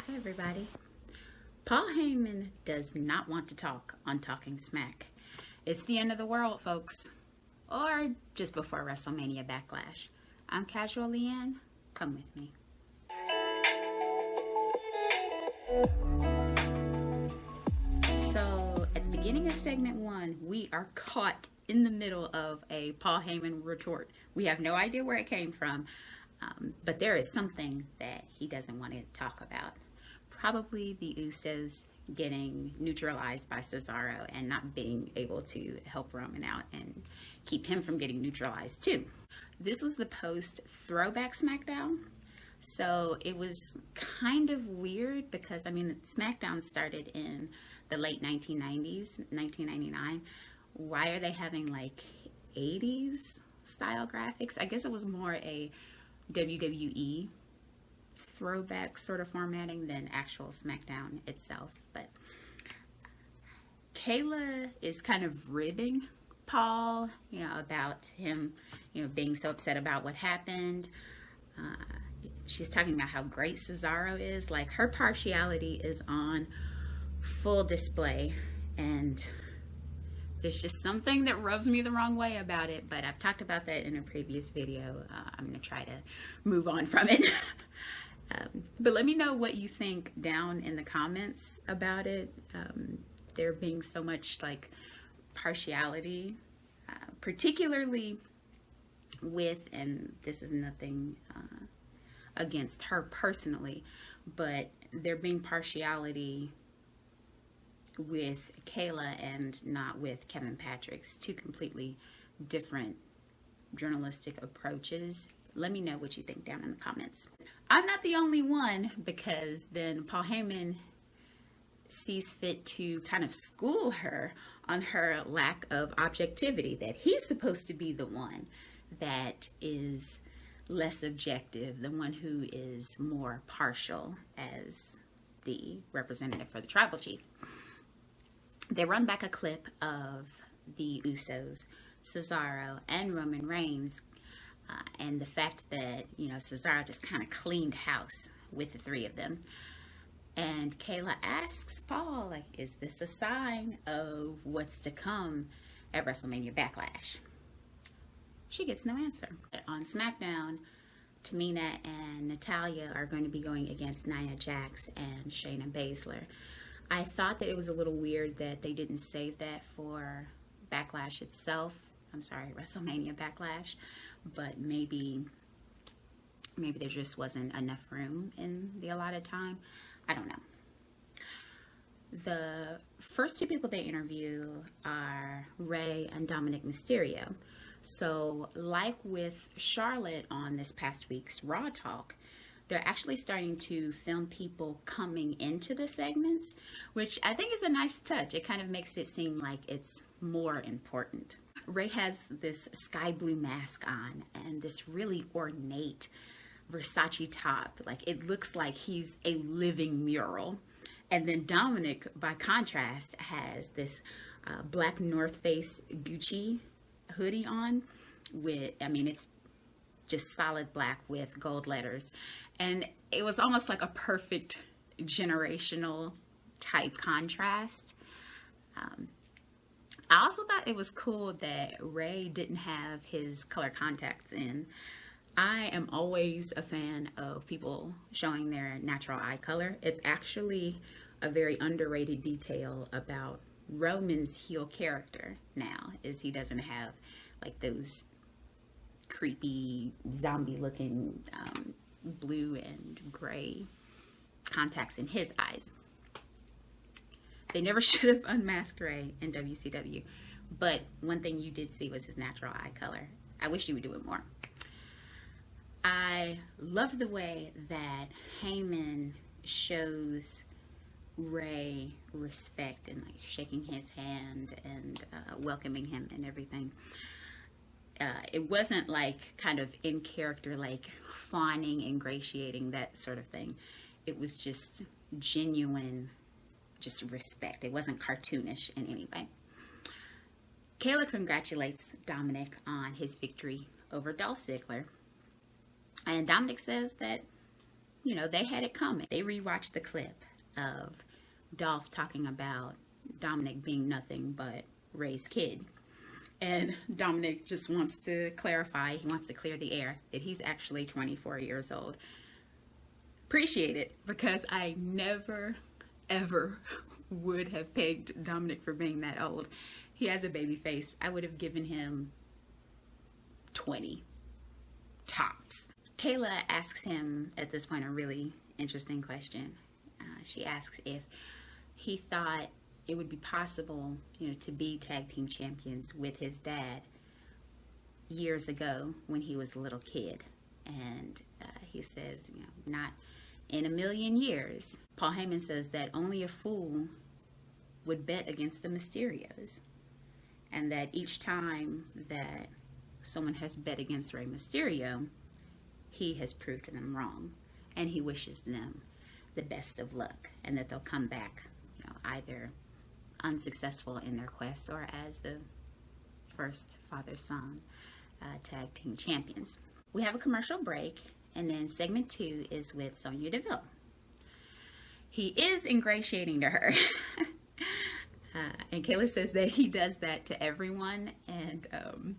Hi everybody. Paul Heyman does not want to talk on Talking Smack. It's the end of the world, folks. Or just before WrestleMania Backlash. I'm Casualeann. Come with me. So, at the beginning of segment 1, we are caught in the middle of a Paul Heyman retort. We have no idea where it came from, but there is something that he doesn't want to talk about. Probably the Usos getting neutralized by Cesaro and not being able to help Roman out and keep him from getting neutralized too. This was the post throwback SmackDown. So it was kind of weird because, I mean, SmackDown started in the late 1990s, 1999. Why are they having like 80s style graphics? I guess it was more a WWE throwback sort of formatting than actual SmackDown itself. But Kayla is kind of ribbing Paul, about him, being so upset about what happened. She's talking about how great Cesaro is. Like, her partiality is on full display, and there's just something that rubs me the wrong way about it, but I've talked about that in a previous video. I'm going to try to move on from it. But let me know what you think down in the comments about it. There being so much like partiality, particularly with, and this is nothing against her personally, but there being partiality with Kayla and not with Kevin Patrick's. Two completely different journalistic approaches. Let me know what you think down in the comments. I'm not the only one, because then Paul Heyman sees fit to kind of school her on her lack of objectivity, that he's supposed to be the one that is less objective, the one who is more partial as the representative for the tribal chief. They run back a clip of the Usos, Cesaro, and Roman Reigns, and the fact that, Cesaro just kind of cleaned house with the three of them. And Kayla asks Paul, like, is this a sign of what's to come at WrestleMania Backlash? She gets no answer. On SmackDown, Tamina and Natalya are going to be going against Nia Jax and Shayna Baszler. I thought that it was a little weird that they didn't save that for Backlash itself. I'm sorry, WrestleMania Backlash. But maybe there just wasn't enough room in the allotted time. I don't know. The first two people they interview are Rey and Dominik Mysterio. So, like with Charlotte on this past week's Raw Talk, they're actually starting to film people coming into the segments, which I think is a nice touch. It kind of makes it seem like it's more important. Rey has this sky blue mask on and this really ornate Versace top. Like, it looks like he's a living mural. And then Dominik, by contrast, has this black North Face Gucci hoodie on with, it's just solid black with gold letters. And it was almost like a perfect generational type contrast. I also thought it was cool that Rey didn't have his color contacts in. I am always a fan of people showing their natural eye color. It's actually a very underrated detail about Roman's heel character now, is he doesn't have like those creepy zombie looking blue and gray contacts in his eyes. They never should have unmasked Rey in WCW, but one thing you did see was his natural eye color. I wish you would do it more. I love the way that Heyman shows Rey respect and like shaking his hand and welcoming him and everything. It wasn't like kind of in character, like fawning, ingratiating, that sort of thing. It was just genuine, just respect. It wasn't cartoonish in any way. Kayla congratulates Dominik on his victory over Dolph Ziggler. And Dominik says that, you know, they had it coming. They rewatched the clip of Dolph talking about Dominik being nothing but Rey's kid. And Dominik just wants to clarify, he wants to clear the air, that he's actually 24 years old. Appreciate it, because I never, ever would have pegged Dominik for being that old. He has a baby face. I would have given him 20 tops. Kayla asks him at this point a really interesting question. She asks if he thought it would be possible, you know, to be tag team champions with his dad years ago when he was a little kid. And he says, you know, not in a million years. Paul Heyman says that only a fool would bet against the Mysterios, and that each time that someone has bet against Rey Mysterio, he has proved them wrong, and he wishes them the best of luck, and that they'll come back, you know, either unsuccessful in their quest or as the first father-son tag team champions. We have a commercial break, and then segment 2 is with Sonja Deville. He is ingratiating to her. And Kayla says that he does that to everyone, and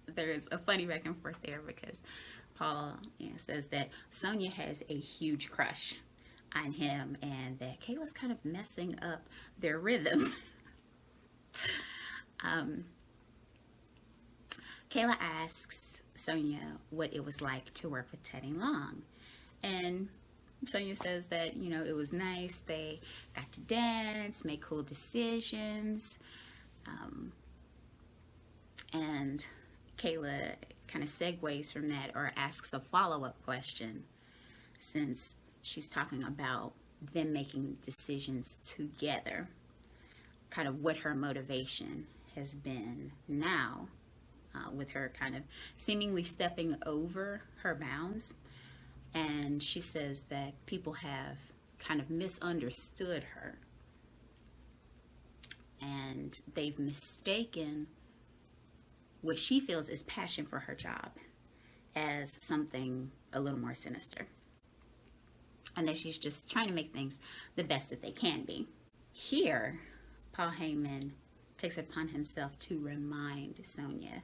there's a funny back and forth there, because Paul, you know, says that Sonja has a huge crush on him, and that Kayla's kind of messing up their rhythm. Kayla asks Sonja what it was like to work with Teddy Long, and Sonja says that, you know, it was nice. They got to dance, make cool decisions, and Kayla kind of segues from that, or asks a follow-up question, since she's talking about them making decisions together, kind of what her motivation has been now, with her kind of seemingly stepping over her bounds. And she says that people have kind of misunderstood her, and they've mistaken what she feels is passion for her job as something a little more sinister, and that she's just trying to make things the best that they can be. Here, Paul Heyman takes it upon himself to remind Sonja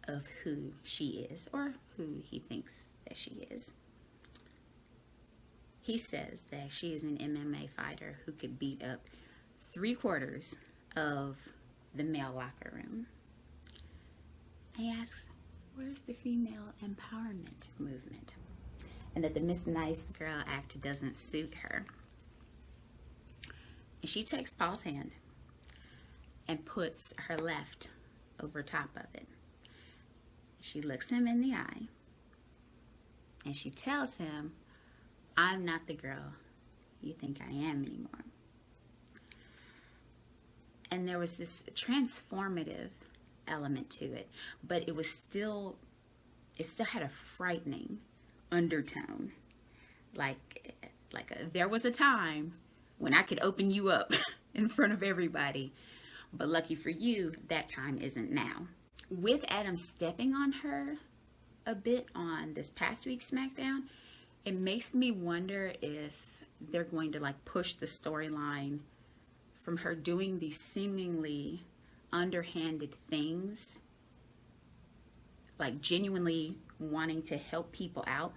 of who she is, or who he thinks that she is. He says that she is an MMA fighter who could beat up 3/4 of the male locker room. And he asks, where's the female empowerment movement? And that the Miss Nice Girl act doesn't suit her. And she takes Paul's hand and puts her left over top of it. She looks him in the eye, and she tells him, I'm not the girl you think I am anymore. And there was this transformative element to it, but it still had a frightening undertone. There was a time when I could open you up in front of everybody, but lucky for you, that time isn't now. With Adam stepping on her a bit on this past week's SmackDown, it makes me wonder if they're going to push the storyline from her doing these seemingly underhanded things, genuinely wanting to help people out,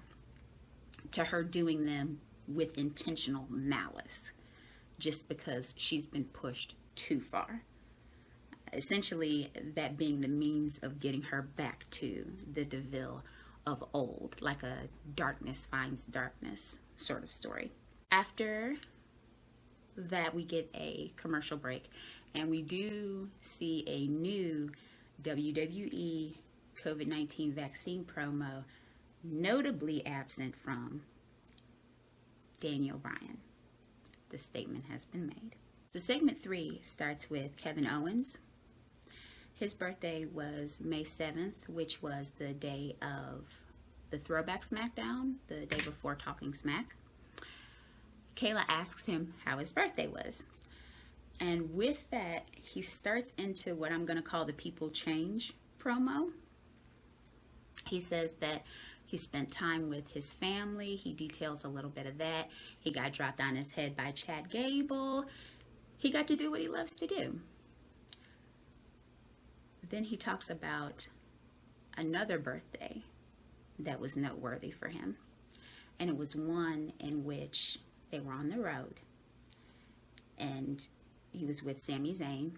to her doing them with intentional malice, just because she's been pushed too far. Essentially, that being the means of getting her back to the Deville of old, like a darkness finds darkness sort of story. After that, we get a commercial break, and we do see a new WWE COVID-19 vaccine promo, notably absent from Daniel Bryan. The statement has been made. So segment 3 starts with Kevin Owens. His birthday was May 7th, which was the day of the Throwback SmackDown, the day before Talking Smack. Kayla asks him how his birthday was. And with that, he starts into what I'm going to call the people change promo. He says that He spent time with his family. He details a little bit of that. He got dropped on his head by Chad Gable. He got to do what he loves to do. Then he talks about another birthday that was noteworthy for him. And it was one in which they were on the road. And he was with Sami Zayn.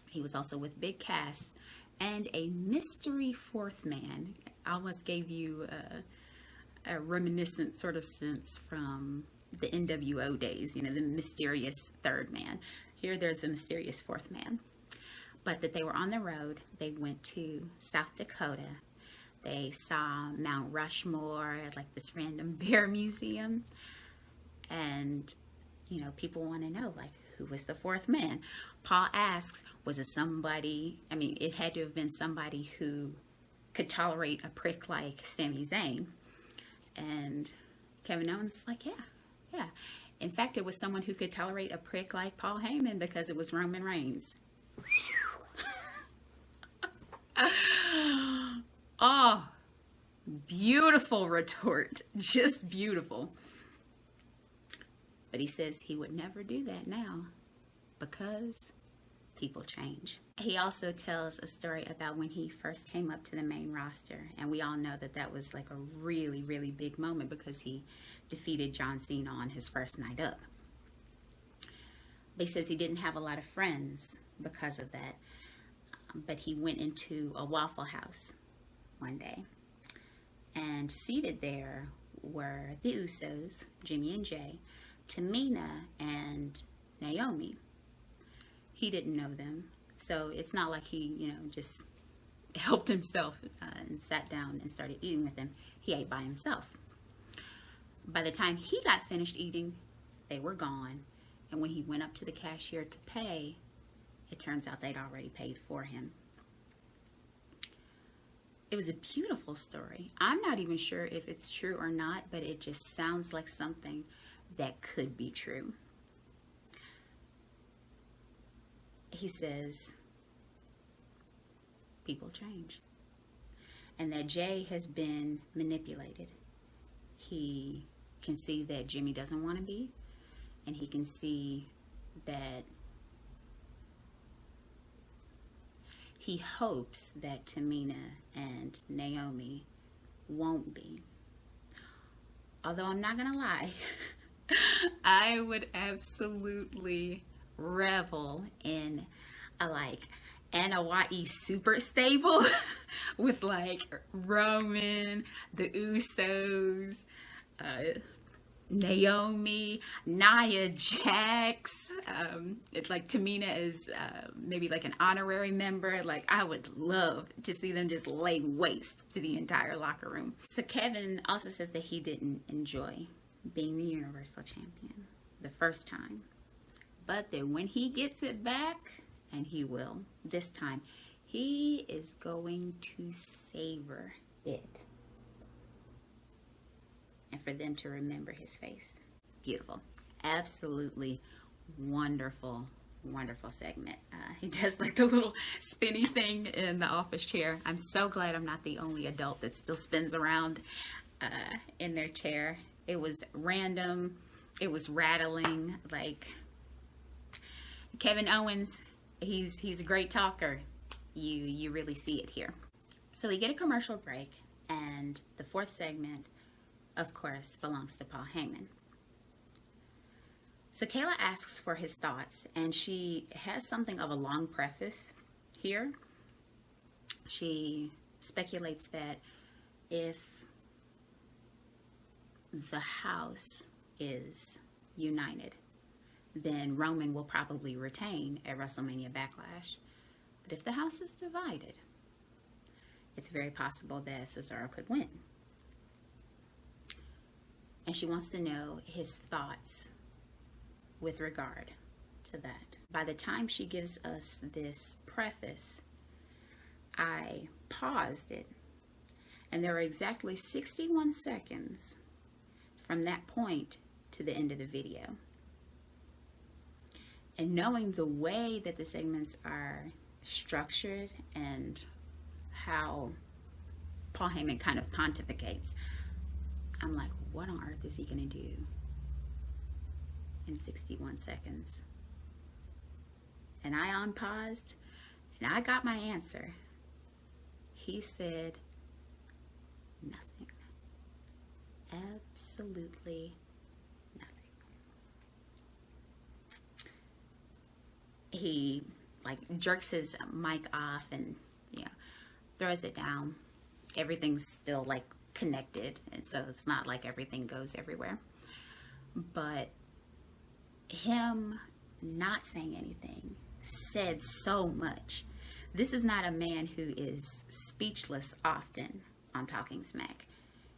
He was also with Big Cass. And a mystery fourth man. I almost gave you a reminiscent sort of sense from the NWO days, you know, the mysterious third man. Here there's a mysterious fourth man. But that they were on the road. They went to South Dakota. They saw Mount Rushmore, like this random bear museum. And, you know, people want to know, like, who was the fourth man? Paul asks, was it somebody, I mean, it had to have been somebody who could tolerate a prick like Sami Zayn. And Kevin Owens is like, yeah. In fact, it was someone who could tolerate a prick like Paul Heyman because it was Roman Reigns. Oh, beautiful retort. Just beautiful. But he says he would never do that now because people change. He also tells a story about when he first came up to the main roster. And we all know that that was like a really, really big moment because he defeated John Cena on his first night up. But he says he didn't have a lot of friends because of that. But he went into a Waffle House one day. And seated there were the Usos, Jimmy and Jay, Tamina and Naomi. He didn't know them, so it's not like he, you know, just helped himself and sat down and started eating with them. He ate by himself. By the time he got finished eating, they were gone. And when he went up to the cashier to pay, it turns out they'd already paid for him. It was a beautiful story. I'm not even sure if it's true or not, but it just sounds like something that could be true. He says, people change. And that Jay has been manipulated. He can see that Jimmy doesn't want to be, and he can see that he hopes that Tamina and Naomi won't be. Although I'm not gonna lie, I would absolutely revel in a like Anoa'i super stable with like Roman, the Usos, Naomi, Nia Jax, it's like Tamina is maybe like an honorary member. Like I would love to see them just lay waste to the entire locker room. So Kevin also says that he didn't enjoy being the Universal Champion the first time, but that when he gets it back, and he will this time, he is going to savor it. And for them to remember his face. Beautiful. Absolutely wonderful, wonderful segment. He does like the little spinny thing in the office chair. I'm so glad I'm not the only adult that still spins around in their chair. It was random. It was rattling. Like Kevin Owens, he's a great talker. You really see it here. So we get a commercial break, and the fourth segment, of course, belongs to Paul Heyman. So Kayla asks for his thoughts, and she has something of a long preface here. She speculates that if the house is united, then Roman will probably retain at WrestleMania Backlash. But if the house is divided, it's very possible that Cesaro could win. And she wants to know his thoughts with regard to that. By the time she gives us this preface, I paused it, and there are exactly 61 seconds from that point to the end of the video. And knowing the way that the segments are structured and how Paul Heyman kind of pontificates. I'm like, what on earth is he going to do in 61 seconds? And I unpaused, and I got my answer. He said nothing. Absolutely nothing. He like jerks his mic off and, you know, throws it down. Everything's still like connected, and so it's not like everything goes everywhere. But him not saying anything said so much. This is not a man who is speechless often on Talking Smack.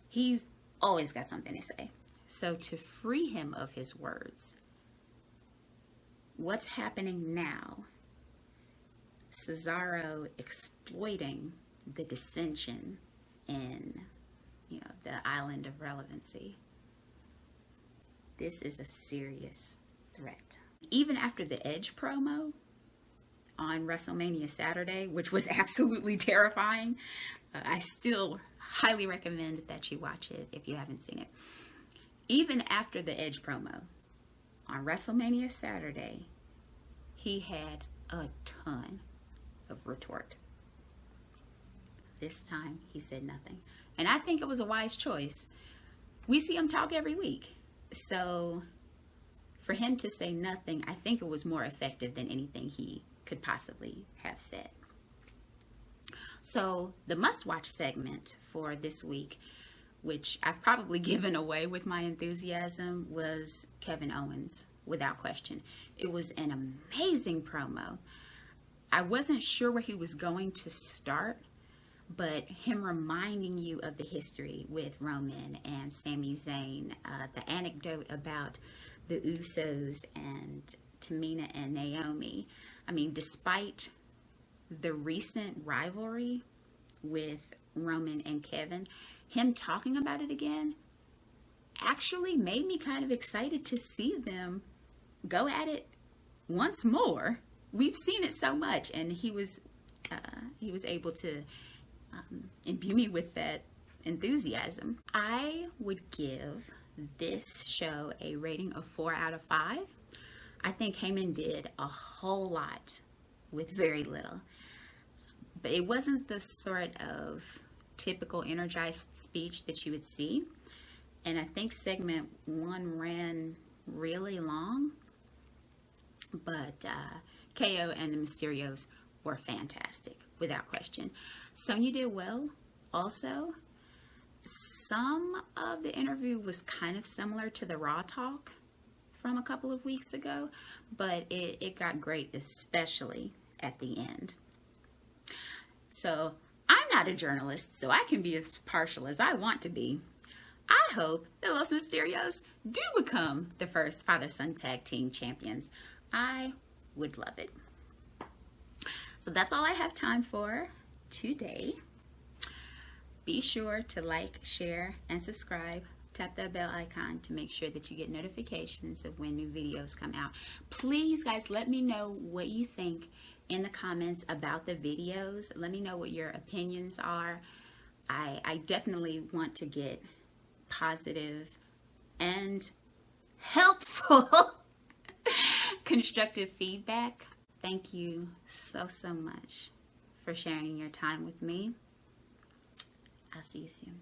He's always got something to say. So to free him of his words, what's happening now? Cesaro exploiting the dissension in, you know, the island of relevancy. This is a serious threat. Even after the Edge promo on WrestleMania Saturday, which was absolutely terrifying, I still highly recommend that you watch it if you haven't seen it. Even after the Edge promo on WrestleMania Saturday, he had a ton of retort. This time he said nothing. And I think it was a wise choice. We see him talk every week. So for him to say nothing, I think it was more effective than anything he could possibly have said. So the must-watch segment for this week, which I've probably given away with my enthusiasm, was Kevin Owens, without question. It was an amazing promo. I wasn't sure where he was going to start, but him reminding you of the history with Roman and Sami Zayn, the anecdote about the Usos and Tamina and Naomi. I mean, despite the recent rivalry with Roman and Kevin, him talking about it again actually made me kind of excited to see them go at it once more. We've seen it so much, and he was able to imbue me with that enthusiasm. I would give this show a rating of 4 out of 5. I think Heyman did a whole lot with very little. But it wasn't the sort of typical energized speech that you would see. And I think segment 1 ran really long. But KO and the Mysterios were fantastic, without question. Sonja did well also. Some of the interview was kind of similar to the Raw talk from a couple of weeks ago, but it got great, especially at the end. So I'm not a journalist, so I can be as partial as I want to be. I hope the Los Mysterios do become the first father-son tag team champions. I would love it. So that's all I have time for today. Be sure to like, share, and subscribe. Tap that bell icon to make sure that you get notifications of when new videos come out. Please, guys, let me know what you think in the comments about the videos. Let me know what your opinions are. I definitely want to get positive and helpful constructive feedback. Thank you so much for sharing your time with me. I'll see you soon.